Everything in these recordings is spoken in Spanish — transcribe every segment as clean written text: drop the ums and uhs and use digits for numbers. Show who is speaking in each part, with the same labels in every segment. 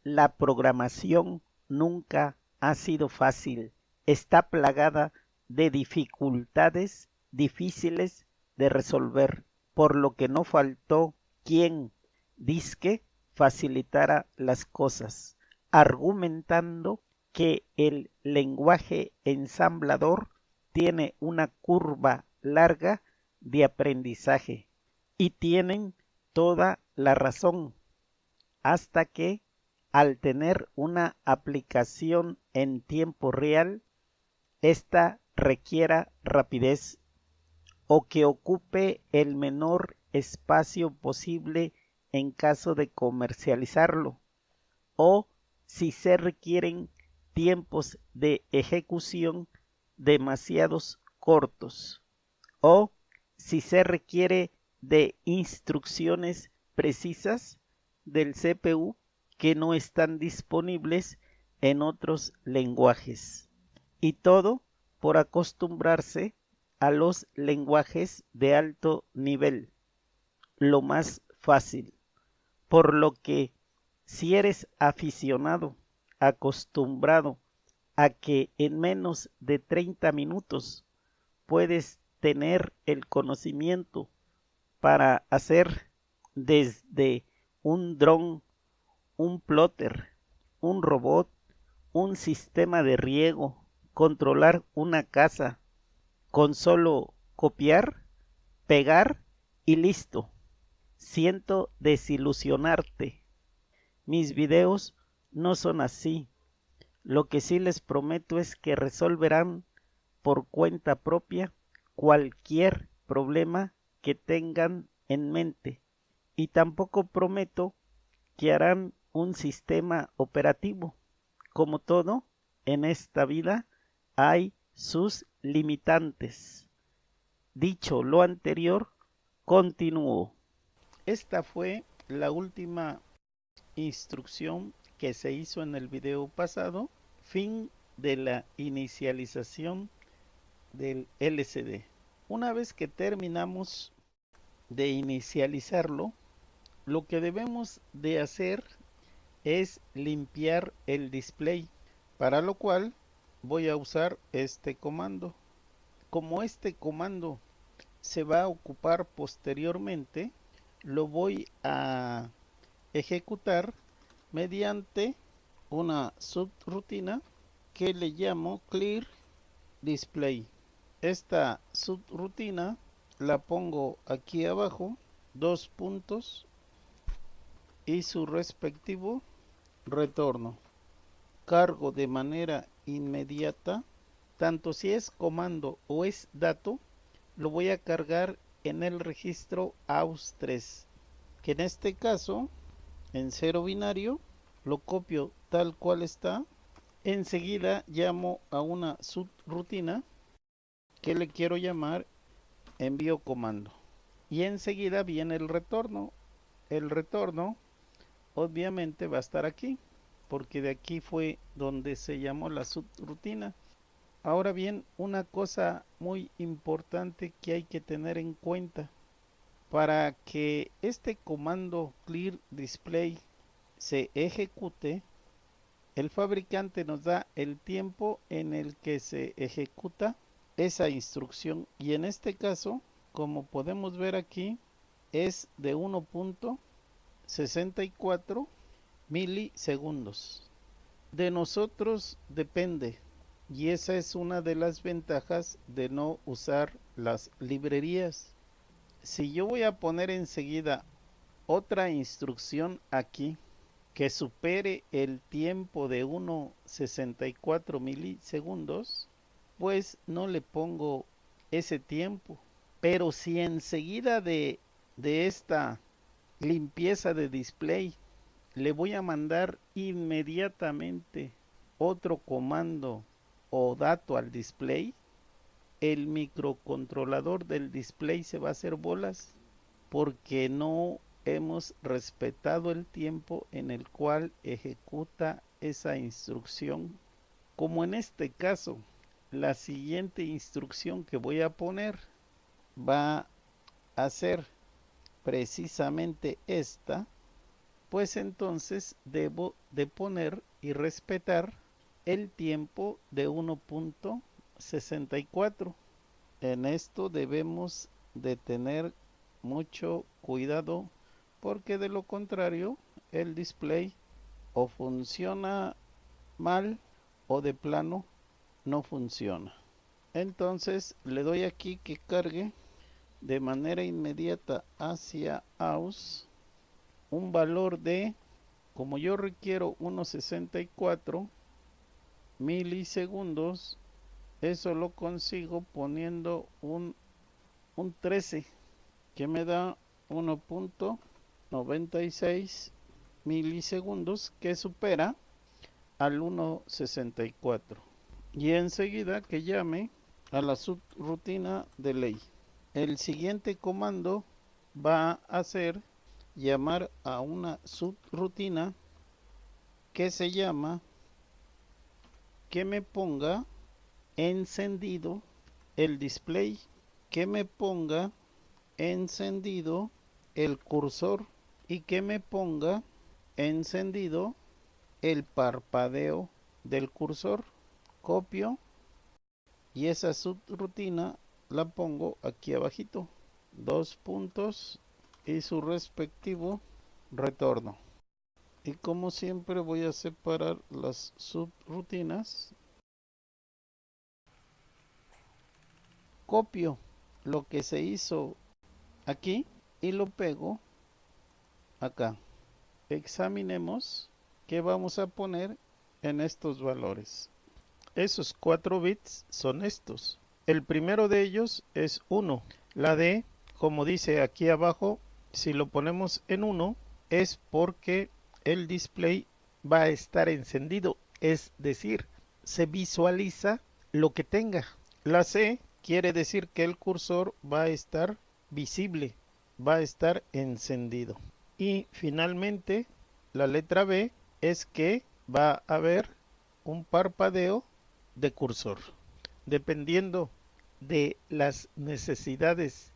Speaker 1: La programación nunca ha sido fácil. Está plagada de dificultades difíciles de resolver, por lo que no faltó quien dizque facilitara las cosas, argumentando que el lenguaje ensamblador tiene una curva larga de aprendizaje. Y tienen toda la razón, hasta que, al tener una aplicación en tiempo real, ésta requiera rapidez o que ocupe el menor espacio posible en caso de comercializarlo, o si se requieren tiempos de ejecución demasiados cortos, o si se requiere de instrucciones precisas del CPU que no están disponibles en otros lenguajes. Y todo por acostumbrarse a los lenguajes de alto nivel, lo más fácil. Por lo que si eres aficionado, acostumbrado a que en menos de 30 minutos puedes tener el conocimiento para hacer desde un dron, un plotter, un robot, un sistema de riego, controlar una casa, con solo copiar, pegar y listo. Siento desilusionarte. Mis videos no son así. Lo que sí les prometo es que resolverán por cuenta propia cualquier problema que tengan en mente. Y tampoco prometo que harán un sistema operativo. Como todo en esta vida, hay sus limitantes. Dicho lo anterior, continúo. Esta fue la última instrucción que se hizo en el video pasado. Fin de la inicialización del LCD. Una vez que terminamos de inicializarlo, lo que debemos de hacer es limpiar el display, para lo cual voy a usar este comando. Como este comando se va a ocupar posteriormente, lo voy a ejecutar mediante una subrutina que le llamo clear display. Esta subrutina la pongo aquí abajo, dos puntos y su respectivo retorno. Cargo de manera inmediata, tanto si es comando o es dato, lo voy a cargar en el registro AUS3, que en este caso, en 0 binario, lo copio tal cual está. Enseguida llamo a una subrutina que le quiero llamar envío comando. Y enseguida viene el retorno. El retorno obviamente va a estar aquí, porque de aquí fue donde se llamó la subrutina. Ahora bien, una cosa muy importante que hay que tener en cuenta. Para que este comando clear display se ejecute, el fabricante nos da el tiempo en el que se ejecuta esa instrucción, y en este caso, como podemos ver aquí, es de 1.64 milisegundos. De nosotros depende, y esa es una de las ventajas de no usar las librerías. Si yo voy a poner enseguida otra instrucción aquí que supere el tiempo de 1.64 milisegundos, pues no le pongo ese tiempo. Pero si enseguida de esta limpieza de display le voy a mandar inmediatamente otro comando o dato al display, el microcontrolador del display se va a hacer bolas, porque no hemos respetado el tiempo en el cual ejecuta esa instrucción. Como en este caso, la siguiente instrucción que voy a poner va a ser precisamente esta, pues entonces debo de poner y respetar el tiempo de 1.64. En esto debemos de tener mucho cuidado porque de lo contrario el display o funciona mal o de plano no funciona. Entonces le doy aquí que cargue de manera inmediata hacia AUS un valor de, como yo requiero 1.64 milisegundos, eso lo consigo poniendo un 13 que me da 1.96 milisegundos, que supera al 1.64. Y enseguida que llame a la subrutina de ley. El siguiente comando va a ser llamar a una subrutina que se llama que me ponga encendido el display, que me ponga encendido el cursor y que me ponga encendido el parpadeo del cursor. Copio y esa subrutina la pongo aquí abajito, 2 puntos y su respectivo retorno. Y como siempre voy a separar las subrutinas. Copio lo que se hizo aquí y lo pego acá. Examinemos qué vamos a poner en estos valores. Esos 4 bits son estos. El primero de ellos es 1. La D, como dice aquí abajo, si lo ponemos en 1 es porque el display va a estar encendido, es decir, se visualiza lo que tenga. La C quiere decir que el cursor va a estar visible, va a estar encendido. Y finalmente, la letra B es que va a haber un parpadeo de cursor. Dependiendo de las necesidades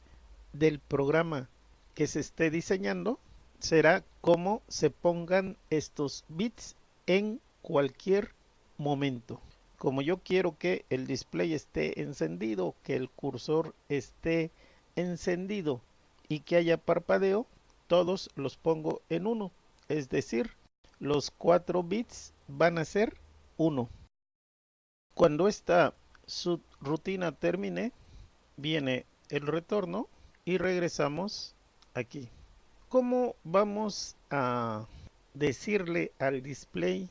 Speaker 1: del programa que se esté diseñando, será cómo se pongan estos bits en cualquier momento. Como yo quiero que el display esté encendido, que el cursor esté encendido y que haya parpadeo, todos los pongo en 1. Es decir, los 4 bits van a ser 1. Cuando esta subrutina termine, viene el retorno y regresamos aquí. ¿Cómo vamos a decirle al display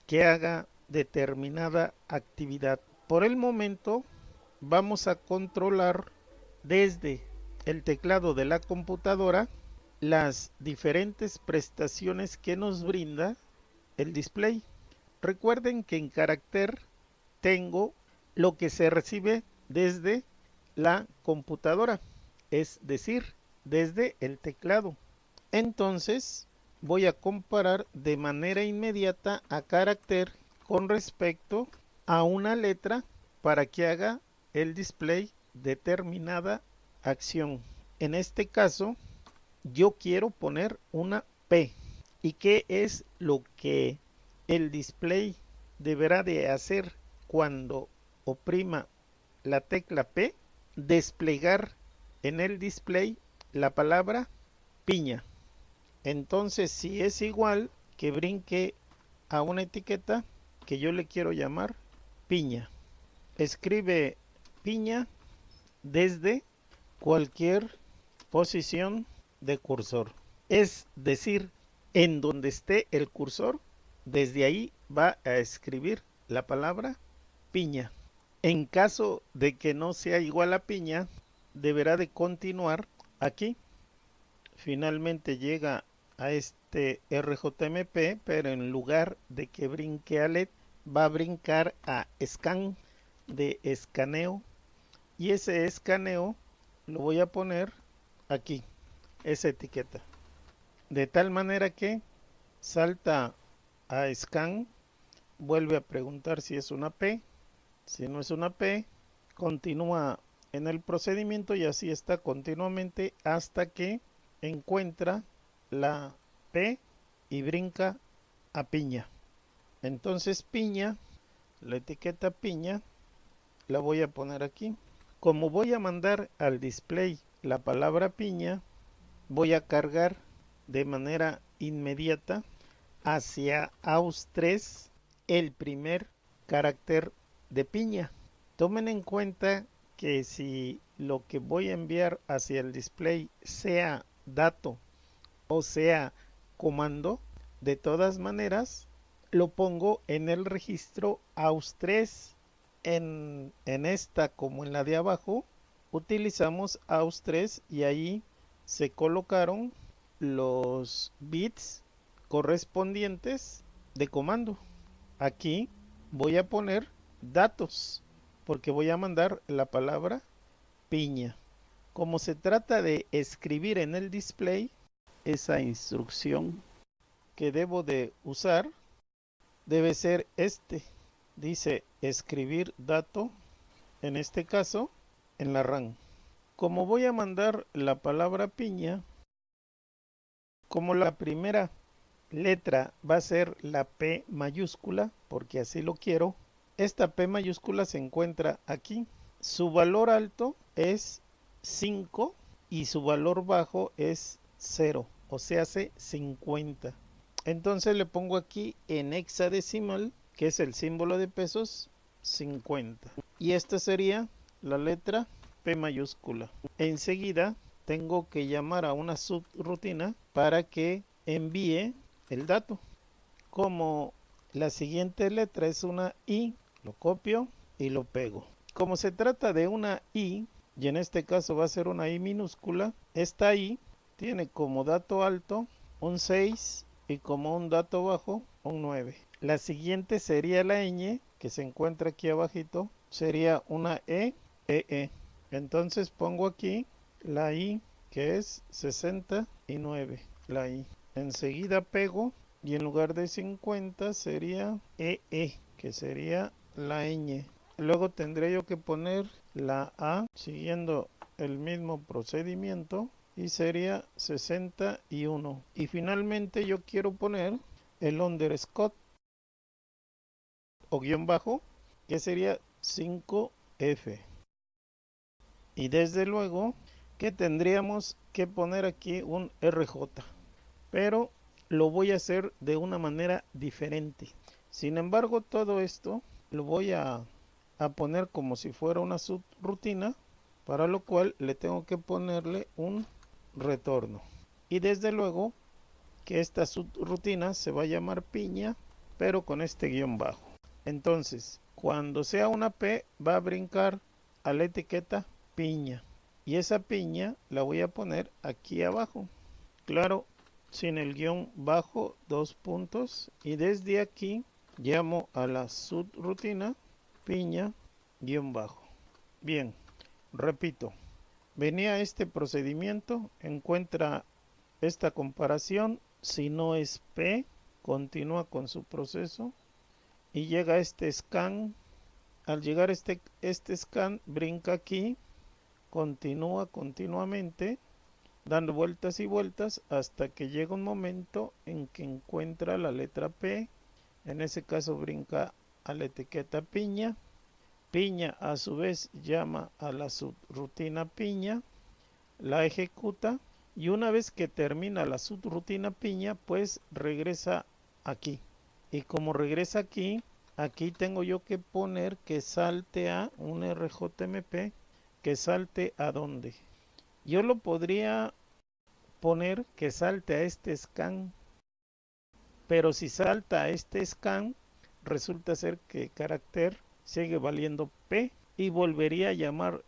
Speaker 1: que haga determinada actividad? Por el momento vamos a controlar desde el teclado de la computadora las diferentes prestaciones que nos brinda el display. Recuerden que en carácter tengo lo que se recibe desde la computadora, es decir, desde el teclado. Entonces voy a comparar de manera inmediata a carácter con respecto a una letra para que haga el display determinada acción. En este caso, yo quiero poner una P. ¿Y qué es lo que el display deberá de hacer cuando oprima la tecla P? Desplegar en el display la palabra piña. Entonces, si es igual, que brinque a una etiqueta que yo le quiero llamar piña. Escribe piña desde cualquier posición de cursor. Es decir, en donde esté el cursor, desde ahí va a escribir la palabra piña. En caso de que no sea igual a piña, deberá de continuar aquí. Finalmente llega a este RJMP, pero en lugar de que brinque a LED, va a brincar a scan, de escaneo, y ese escaneo lo voy a poner aquí, esa etiqueta, de tal manera que salta a scan, vuelve a preguntar si es una P. Si no es una P, continúa en el procedimiento y así está continuamente hasta que encuentra la P y brinca a piña. Entonces piña, la etiqueta piña, la voy a poner aquí. Como voy a mandar al display la palabra piña, voy a cargar de manera inmediata hacia AUS3 el primer carácter de piña. Tomen en cuenta que si lo que voy a enviar hacia el display sea dato o sea comando, de todas maneras lo pongo en el registro AUS3. En esta como en la de abajo utilizamos AUS3 y ahí se colocaron los bits correspondientes de comando. Aquí voy a poner datos porque voy a mandar la palabra piña. Como se trata de escribir en el display, esa instrucción que debo de usar debe ser este. Dice escribir dato, en este caso en la RAM. Como voy a mandar la palabra piña, como la primera letra va a ser la P mayúscula, porque así lo quiero, esta P mayúscula se encuentra aquí. Su valor alto es 5 y su valor bajo es 0, o sea, hace 50. Entonces le pongo aquí en hexadecimal, que es el símbolo de pesos, 50. Y esta sería la letra P mayúscula. Enseguida tengo que llamar a una subrutina para que envíe el dato. Como la siguiente letra es una I, lo copio y lo pego. Como se trata de una I, y en este caso va a ser una I minúscula, esta I tiene como dato alto un 6 y como un dato bajo un 9. La siguiente sería la ñ, que se encuentra aquí abajito, sería una EE. Entonces pongo aquí la I, que es 69, la I. Enseguida pego y en lugar de 50 sería EE, que sería la ñ. Luego tendré yo que poner la A siguiendo el mismo procedimiento y sería 61. Y finalmente yo quiero poner el underscore o guión bajo, que sería 5F. Y desde luego que tendríamos que poner aquí un RJ, pero lo voy a hacer de una manera diferente. Sin embargo, todo esto lo voy a poner como si fuera una subrutina, para lo cual le tengo que ponerle un retorno. Y desde luego que esta subrutina se va a llamar piña, pero con este guión bajo. Entonces, cuando sea una P, va a brincar a la etiqueta piña. Y esa piña la voy a poner aquí abajo. Claro, sin el guión bajo, 2 puntos. Y desde aquí llamo a la subrutina piña guión bajo. Bien, repito. Venía este procedimiento, encuentra esta comparación. Si no es P, continúa con su proceso. Y llega este scan. Al llegar este scan, brinca aquí. Continúa continuamente dando vueltas y vueltas hasta que llega un momento en que encuentra la letra P. En ese caso brinca a la etiqueta piña. Piña a su vez llama a la subrutina piña, la ejecuta y una vez que termina la subrutina piña, pues regresa aquí. Y como regresa aquí, aquí tengo yo que poner que salte a un RJMP, que salte a dónde. Yo lo podría poner que salte a este scan, pero si salta a este scan, resulta ser que carácter sigue valiendo P y volvería a llamar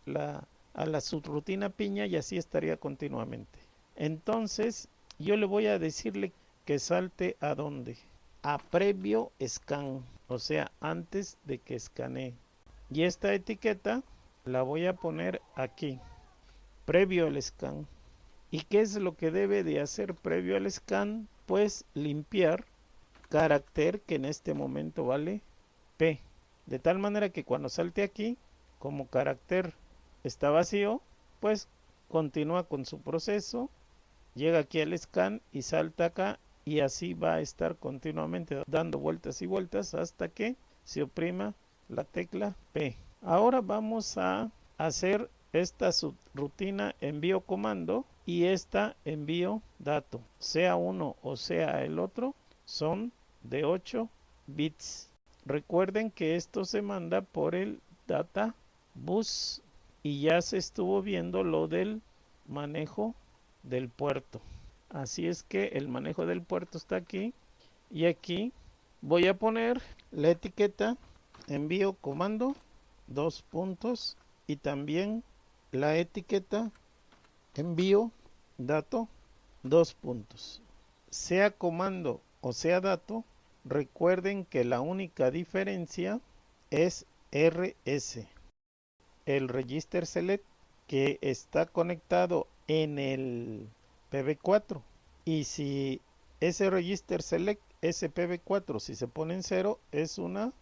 Speaker 1: a la subrutina piña y así estaría continuamente. Entonces yo le voy a decirle que salte a dónde, a previo scan, o sea antes de que escanee. Y esta etiqueta la voy a poner aquí, previo al scan. ¿Y qué es lo que debe de hacer previo al scan? Pues limpiar carácter que en este momento vale P. De tal manera que cuando salte aquí, como carácter está vacío, pues continúa con su proceso, llega aquí al scan y salta acá
Speaker 2: y así va a estar continuamente dando vueltas y vueltas hasta que se oprima la tecla P. Ahora vamos a hacer esta subrutina envío comando y esta envío dato, sea uno o sea el otro, son de 8 bits. Recuerden que esto se manda por el data bus y ya se estuvo viendo lo del manejo del puerto. Así es que el manejo del puerto está aquí y aquí voy a poner la etiqueta envío comando, dos puntos, y también la etiqueta envío dato, dos puntos. Sea comando o sea dato, recuerden que la única diferencia es RS, el register select, que está conectado en el PB4, y si ese register select, ese PB4, si se pone en 0 es una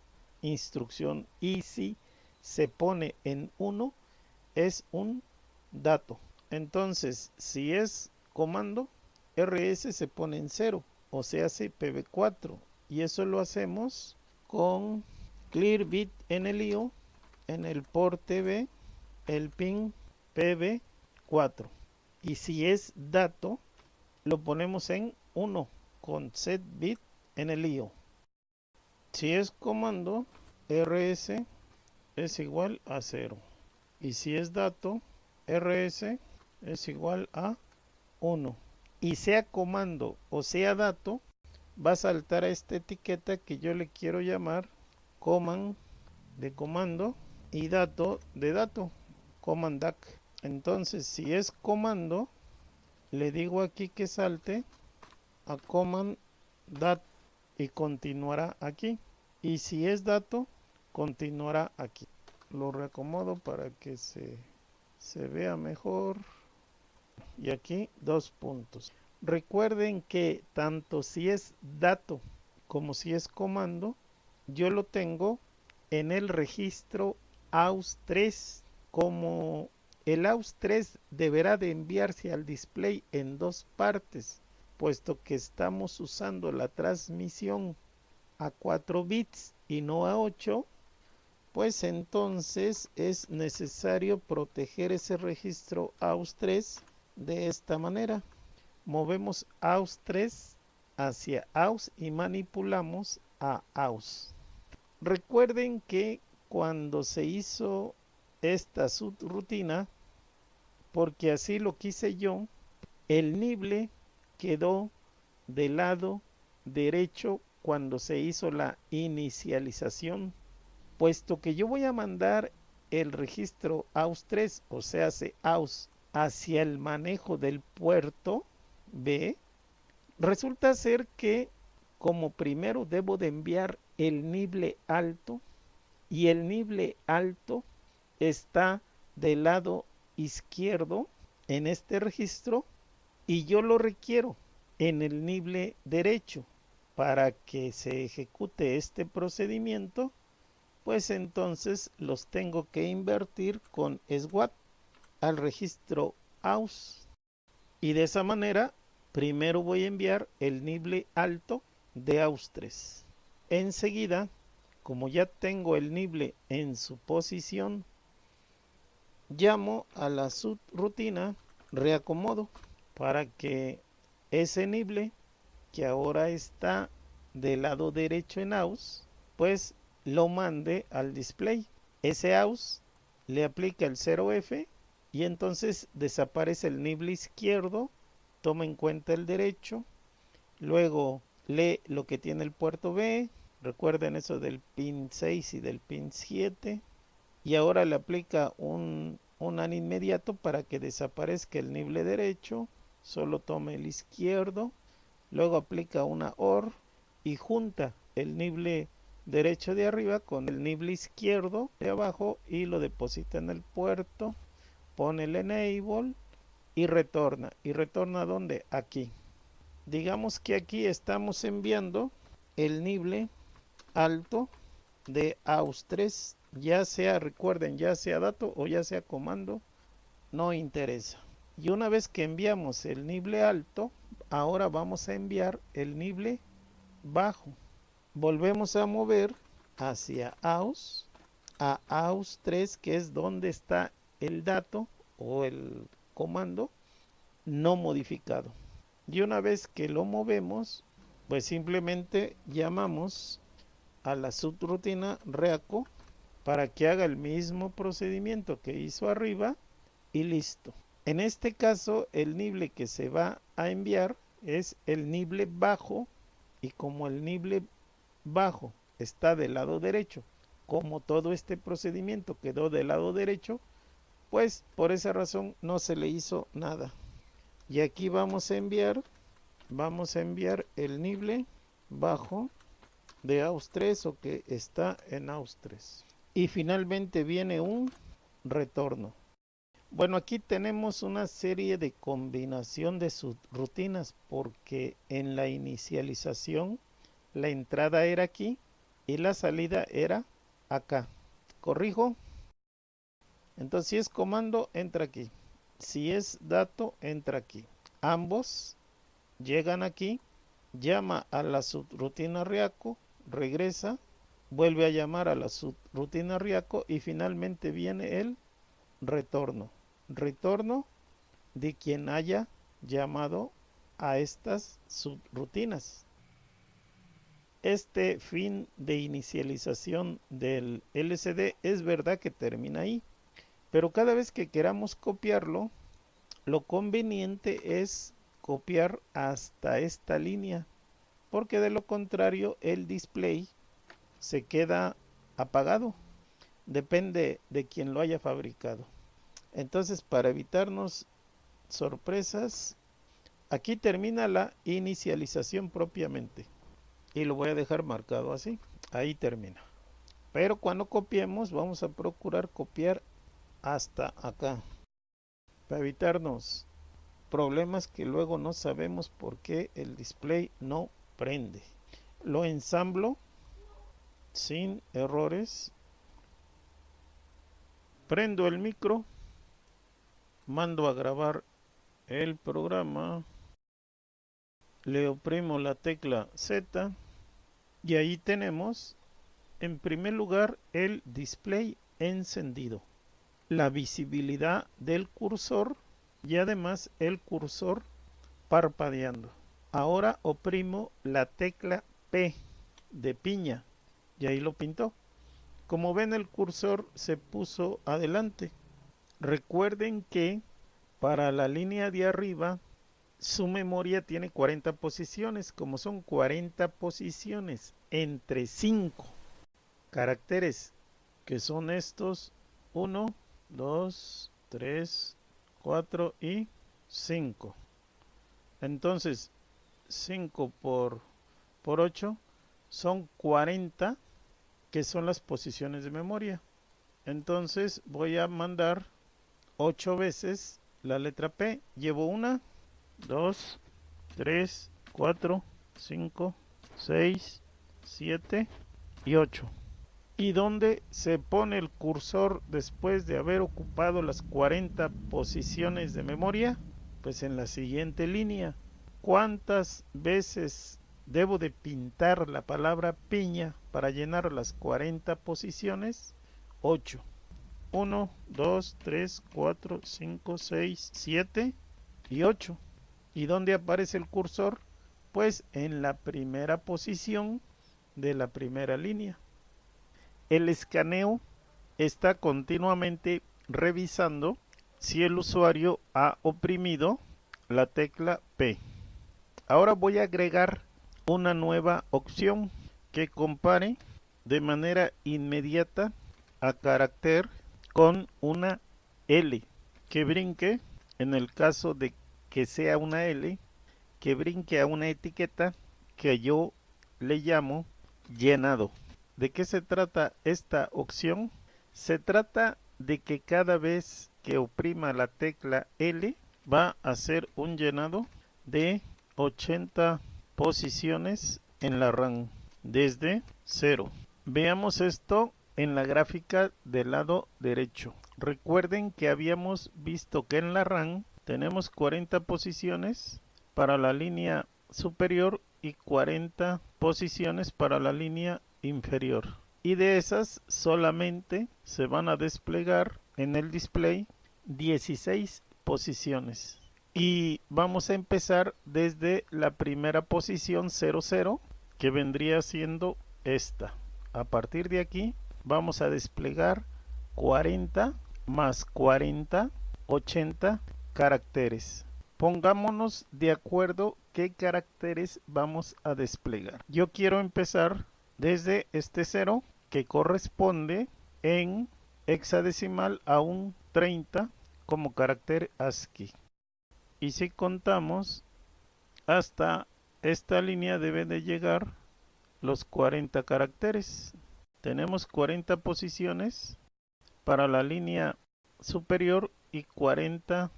Speaker 2: instrucción, y si se pone en 1 es un dato. Entonces si es comando, RS se pone en 0, o sea hace PB4, y eso lo hacemos con clear bit en el IO, en el port TV, el pin PB4, y si es dato lo ponemos en 1 con set bit en el IO. Si es comando, RS es igual a 0, y si es dato, RS es igual a 1, y sea comando o sea dato, va a saltar a esta etiqueta que yo le quiero llamar command de comando y dato de dato, command DAC. Entonces si es comando, le digo aquí que salte a command dat y continuará aquí, y si es dato continuará aquí. Lo reacomodo para que se vea mejor, y aquí dos puntos. Recuerden que tanto si es dato como si es comando, yo lo tengo en el registro AUS3. Como el AUS3 deberá de enviarse al display en dos partes, puesto que estamos usando la transmisión a 4 bits y no a 8, pues entonces es necesario proteger ese registro AUS3 de esta manera. Movemos AUS3 hacia AUS y manipulamos a AUS. Recuerden que cuando se hizo esta subrutina, porque así lo quise yo, el nible quedó del lado derecho cuando se hizo la inicialización, puesto que yo voy a mandar el registro AUS3, o sea, AUS, hacia el manejo del puerto B. Resulta ser que como primero debo de enviar el nible alto, y el nible alto está del lado izquierdo en este registro, y yo lo requiero en el nible derecho. Para que se ejecute este procedimiento, pues entonces los tengo que invertir con SWAT al registro AUS, y de esa manera primero voy a enviar el nible alto de AUS3. Enseguida, como ya tengo el nible en su posición, llamo a la subrutina reacomodo para que ese nible que ahora está del lado derecho en AUS, pues lo mande al display. Ese AUS le aplica el 0F y entonces desaparece el nible izquierdo, toma en cuenta el derecho, luego lee lo que tiene el puerto B, recuerden eso del pin 6 y del pin 7, y ahora le aplica un AND inmediato para que desaparezca el nible derecho, solo tome el izquierdo, luego aplica una OR y junta el nible derecho de arriba con el nible izquierdo de abajo y lo deposita en el puerto, pone el enable y retorna. ¿Y retorna dónde? Aquí. Digamos que aquí estamos enviando el nible alto de AUS3, ya sea, recuerden, ya sea dato o ya sea comando, no interesa. Y una vez que enviamos el nible alto, ahora vamos a enviar el nible bajo. Volvemos a mover hacia AUS, a AUS3, que es donde está el dato o el comando no modificado. Y una vez que lo movemos, pues simplemente llamamos a la subrutina reaco para que haga el mismo procedimiento que hizo arriba y listo. En este caso, el nible que se va a enviar es el nible bajo, y como el nible bajo está del lado derecho, como todo este procedimiento quedó del lado derecho, pues por esa razón no se le hizo nada. Y aquí vamos a enviar el nible bajo de AUS3 o que está en AUS3. Y finalmente viene un retorno. Bueno, aquí tenemos una serie de combinación de subrutinas porque en la inicialización la entrada era aquí y la salida era acá. Corrijo. Entonces si es comando, entra aquí. Si es dato, entra aquí. Ambos llegan aquí, llama a la subrutina reaco, regresa, vuelve a llamar a la subrutina reaco y finalmente viene el retorno. Retorno de quien haya llamado a estas subrutinas. Este fin de inicialización del LCD es verdad que termina ahí, pero cada vez que queramos copiarlo, lo conveniente es copiar hasta esta línea, porque de lo contrario el display se queda apagado. Depende de quien lo haya fabricado. Entonces, para evitarnos sorpresas, aquí termina la inicialización propiamente. Y lo voy a dejar marcado así. Ahí termina. Pero cuando copiemos, vamos a procurar copiar hasta acá. Para evitarnos problemas que luego no sabemos por qué el display no prende. Lo ensamblo sin errores. Prendo el micro. Mando a grabar el programa, le oprimo la tecla Z y ahí tenemos en primer lugar el display encendido, la visibilidad del cursor y además el cursor parpadeando. Ahora oprimo la tecla P de piña y ahí lo pintó. Como ven, el cursor se puso adelante. Recuerden que para la línea de arriba su memoria tiene 40 posiciones. Como son 40 posiciones entre 5 caracteres, que son estos 1, 2, 3, 4 y 5. Entonces 5 por 8 son 40, que son las posiciones de memoria. Entonces voy a mandar 8 veces la letra P. Llevo 1, 2, 3, 4, 5, 6, 7 y 8. ¿Y dónde se pone el cursor después de haber ocupado las 40 posiciones de memoria? Pues en la siguiente línea. ¿Cuántas veces debo de pintar la palabra piña para llenar las 40 posiciones? 8. 1, 2, 3, 4, 5, 6, 7 y 8. ¿Y dónde aparece el cursor? Pues en la primera posición de la primera línea. El escaneo está continuamente revisando si el usuario ha oprimido la tecla P. Ahora voy a agregar una nueva opción que compare de manera inmediata a carácter con una L, que brinque, en el caso de que sea una L, que brinque a una etiqueta que yo le llamo llenado. ¿De qué se trata esta opción? Se trata de que cada vez que oprima la tecla L va a hacer un llenado de 80 posiciones en la RAM desde 0. Veamos esto en la gráfica del lado derecho. Recuerden que habíamos visto que en la RAM tenemos 40 posiciones para la línea superior y 40 posiciones para la línea inferior. Y de esas solamente se van a desplegar en el display 16 posiciones. Y vamos a empezar desde la primera posición 00, que vendría siendo esta. A partir de aquí vamos a desplegar 40 más 40, 80 caracteres. Pongámonos de acuerdo qué caracteres vamos a desplegar. Yo quiero empezar desde este 0, que corresponde en hexadecimal a un 30 como carácter ASCII. Y si contamos, hasta esta línea debe de llegar los 40 caracteres. Tenemos 40 posiciones para la línea superior y 40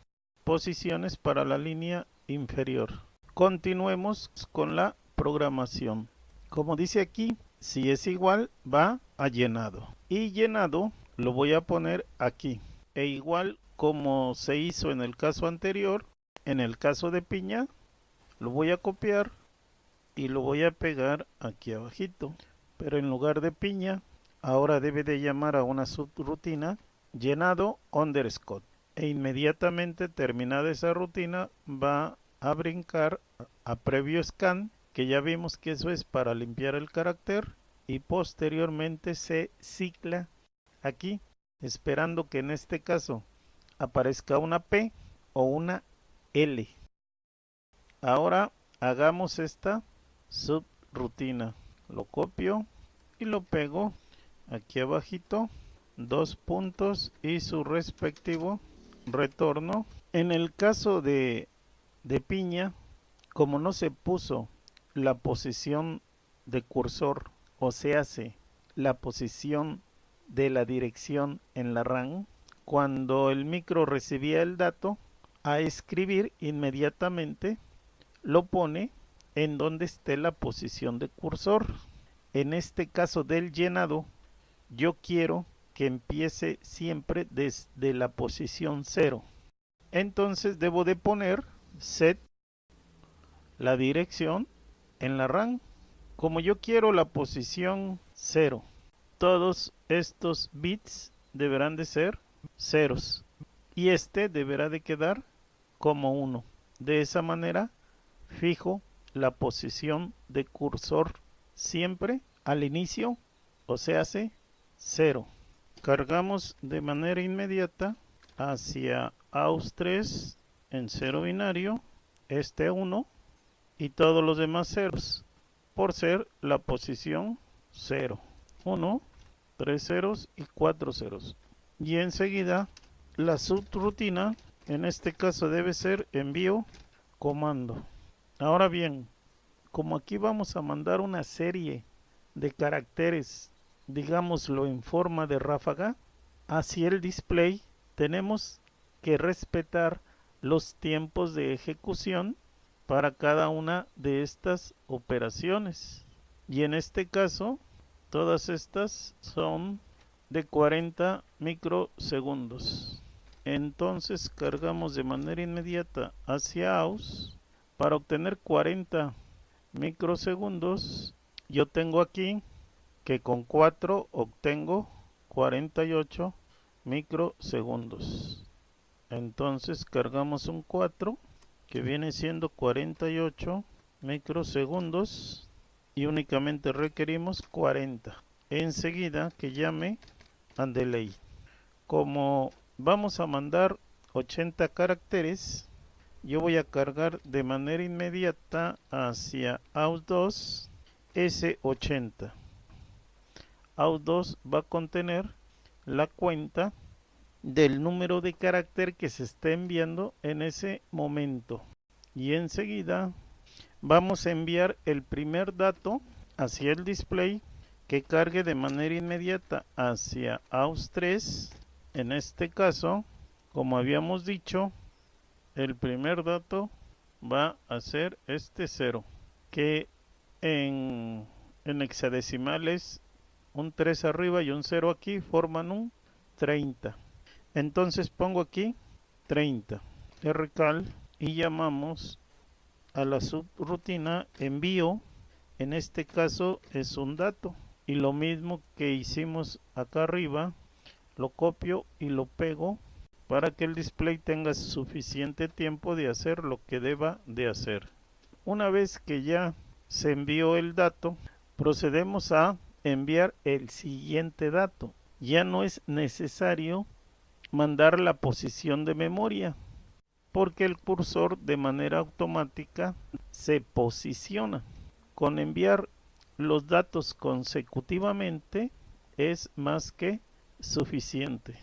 Speaker 2: posiciones para la línea inferior. Continuemos con la programación. Como dice aquí, si es igual, va a llenado. Y llenado lo voy a poner aquí. E igual como se hizo en el caso anterior, en el caso de piña, lo voy a copiar y lo voy a pegar aquí abajito. Pero en lugar de piña, ahora debe de llamar a una subrutina llenado underscore. E inmediatamente terminada esa rutina va a brincar a previo scan, que ya vimos que eso es para limpiar el carácter, y posteriormente se cicla aquí, esperando que en este caso aparezca una P o una L. Ahora hagamos esta subrutina. Lo copio y lo pego aquí abajito, 2 puntos y su respectivo retorno. En el caso de piña, como no se puso la posición de cursor, o se hace la posición de la dirección en la RAM, cuando el micro recibía el dato, a escribir inmediatamente lo pone en donde esté la posición de cursor. En este caso del llenado, yo quiero que empiece siempre desde la posición 0. Entonces debo de poner set la dirección en la RAM. Como yo quiero la posición 0, todos estos bits deberán de ser ceros y este deberá de quedar como 1. De esa manera fijo la posición de cursor siempre al inicio, o se hace 0. Cargamos de manera inmediata hacia AUS3 en 0 binario, este 1 y todos los demás ceros, por ser la posición 0. 1, 3 ceros y 4 ceros. Y enseguida la subrutina, en este caso debe ser envío comando. Ahora bien, como aquí vamos a mandar una serie de caracteres, digámoslo en forma de ráfaga, hacia el display, tenemos que respetar los tiempos de ejecución para cada una de estas operaciones. Y en este caso, todas estas son de 40 microsegundos. Entonces cargamos de manera inmediata hacia AUS. Para obtener 40 microsegundos, yo tengo aquí que con 4 obtengo 48 microsegundos. Entonces cargamos un 4 que viene siendo 48 microsegundos y únicamente requerimos 40. Enseguida que llame a delay. Como vamos a mandar 80 caracteres, yo voy a cargar de manera inmediata hacia AUS2 S80. AUS2 va a contener la cuenta del número de carácter que se está enviando en ese momento. Y enseguida vamos a enviar el primer dato hacia el display, que cargue de manera inmediata hacia AUS3. En este caso, como habíamos dicho, el primer dato va a ser este 0, que en hexadecimales un 3 arriba y un 0 aquí forman un 30. Entonces pongo aquí 30 rcal y llamamos a la subrutina envío. En este caso es un dato. Y lo mismo que hicimos acá arriba, lo copio y lo pego para que el display tenga suficiente tiempo de hacer lo que deba de hacer. Una vez que ya se envió el dato, procedemos a enviar el siguiente dato. Ya no es necesario mandar la posición de memoria, porque el cursor de manera automática se posiciona. Con enviar los datos consecutivamente es más que suficiente.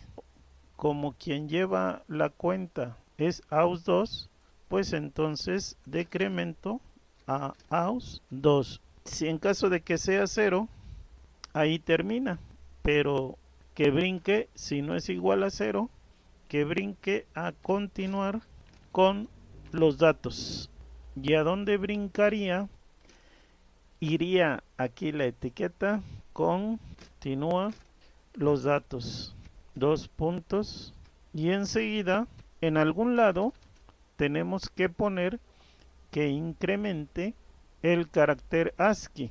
Speaker 2: Como quien lleva la cuenta es AUS2, pues entonces decremento a AUS2. Si en caso de que sea 0, ahí termina, pero que brinque, si no es igual a 0, que brinque a continuar con los datos. ¿Y a dónde brincaría? Iría aquí la etiqueta continúa los datos, dos puntos, y enseguida en algún lado tenemos que poner que incremente el carácter ASCII,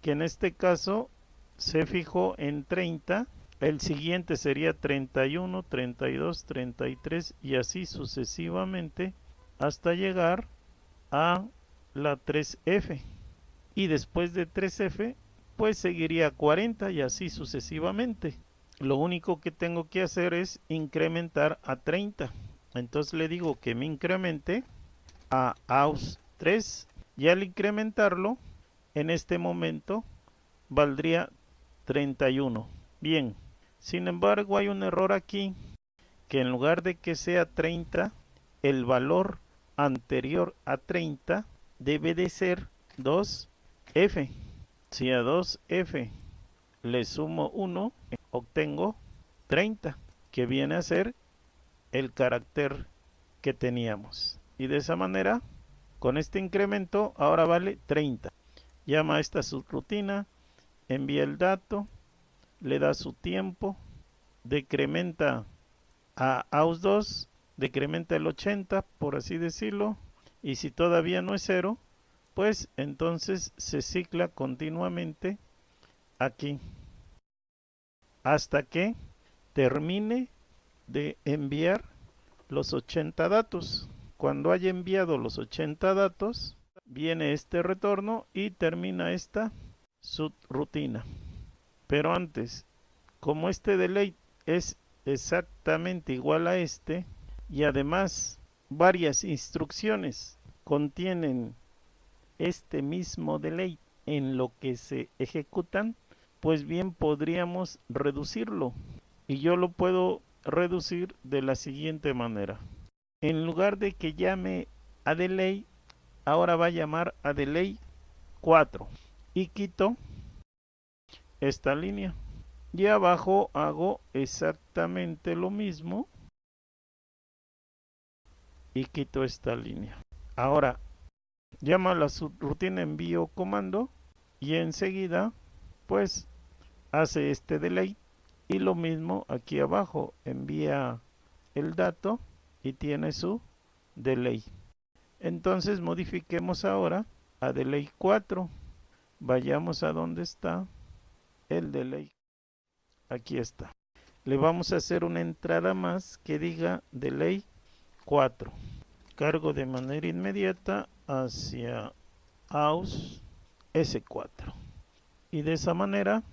Speaker 2: que en este caso se fijó en 30. El siguiente sería 31, 32, 33 y así sucesivamente hasta llegar a la 3F. Y después de 3F, pues seguiría 40 y así sucesivamente. Lo único que tengo que hacer es incrementar a 30. Entonces le digo que me incremente a AUS3 y al incrementarlo, en este momento valdría 31. Bien, sin embargo hay un error aquí, que en lugar de que sea 30, el valor anterior a 30 debe de ser 2F. Si a 2F le sumo 1, obtengo 30, que viene a ser el carácter que teníamos. Y de esa manera, con este incremento, ahora vale 30. Llama a esta subrutina, envía el dato, le da su tiempo, decrementa a AUS2, decrementa el 80, por así decirlo, y si todavía no es 0, pues entonces se cicla continuamente aquí hasta que termine de enviar los 80 datos. Cuando haya enviado los 80 datos, viene este retorno y termina esta subrutina. Pero antes, como este delay es exactamente igual a este, y además varias instrucciones contienen este mismo delay en lo que se ejecutan, pues bien podríamos reducirlo. Y yo lo puedo reducir de la siguiente manera. En lugar de que llame a delay, ahora va a llamar a delay 4. Y quito esta línea. Y abajo hago exactamente lo mismo. Y quito esta línea. Ahora llama a la subrutina envío comando. Y enseguida pues hace este delay. Y lo mismo aquí abajo. Envía el dato y tiene su delay. Entonces modifiquemos ahora a delay 4. Vayamos a donde está el delay. Aquí está. Le vamos a hacer una entrada más que diga delay 4. Cargo de manera inmediata hacia AUS S4. Y de esa manera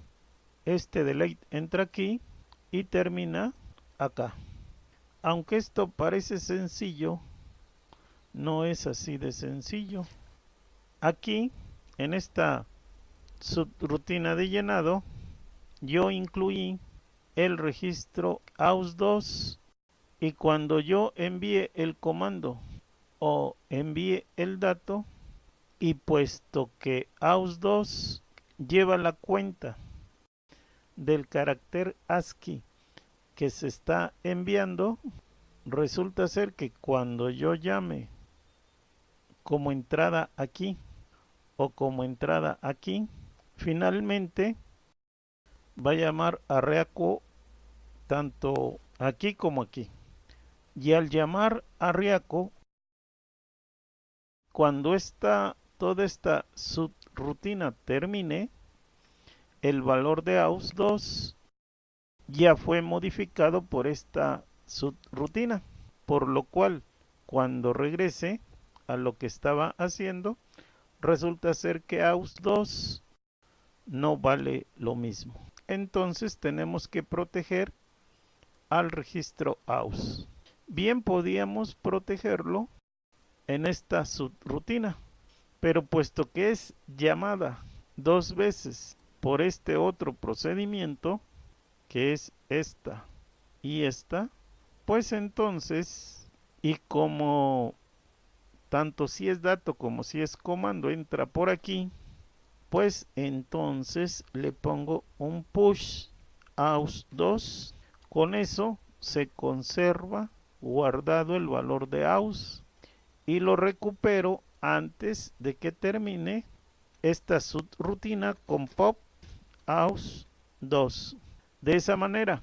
Speaker 2: este delay entra aquí y termina acá. Aunque esto parece sencillo, no es así de sencillo. Aquí, en esta subrutina de llenado, yo incluí el registro AUS2 y cuando yo envíe el comando o envíe el dato, y puesto que AUS2 lleva la cuenta del carácter ASCII que se está enviando, resulta ser que cuando yo llame como entrada aquí o como entrada aquí, finalmente va a llamar a Riaco tanto aquí como aquí. Y al llamar a Riaco, cuando toda esta subrutina termine, el valor de AUS2 ya fue modificado por esta subrutina, por lo cual cuando regrese a lo que estaba haciendo, resulta ser que AUS2 no vale lo mismo. Entonces tenemos que proteger al registro AUS. Bien podíamos protegerlo en esta subrutina, pero puesto que es llamada 2 veces por este otro procedimiento, que es esta y esta, pues entonces, y como tanto si es dato como si es comando entra por aquí, pues entonces le pongo un push AUS2. Con eso se conserva guardado el valor de AUS y lo recupero antes de que termine esta subrutina con pop AUS2. De esa manera,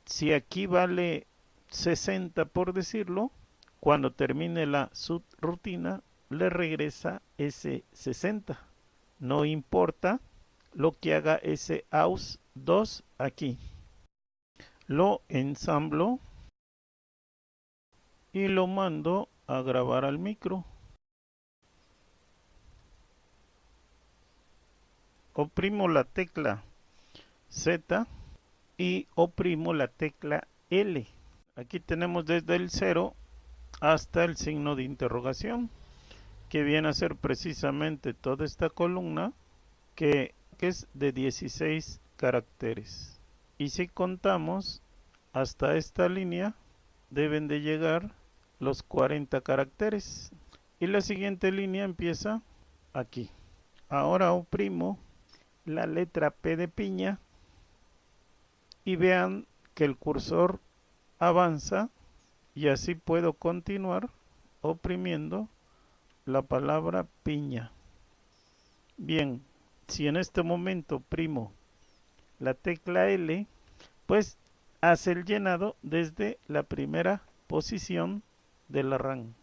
Speaker 2: si aquí vale 60 por decirlo, cuando termine la subrutina le regresa ese 60. No importa lo que haga ese AUS2 aquí. Lo ensamblo y lo mando a grabar al micro. Oprimo la tecla Z y oprimo la tecla L. Aquí tenemos desde el 0 hasta el signo de interrogación, que viene a ser precisamente toda esta columna que es de 16 caracteres. Y si contamos hasta esta línea, deben de llegar los 40 caracteres. Y la siguiente línea empieza aquí. Ahora oprimo la letra P de piña y vean que el cursor avanza y así puedo continuar oprimiendo la palabra piña. Bien, si en este momento oprimo la tecla L, pues hace el llenado desde la primera posición del arranque.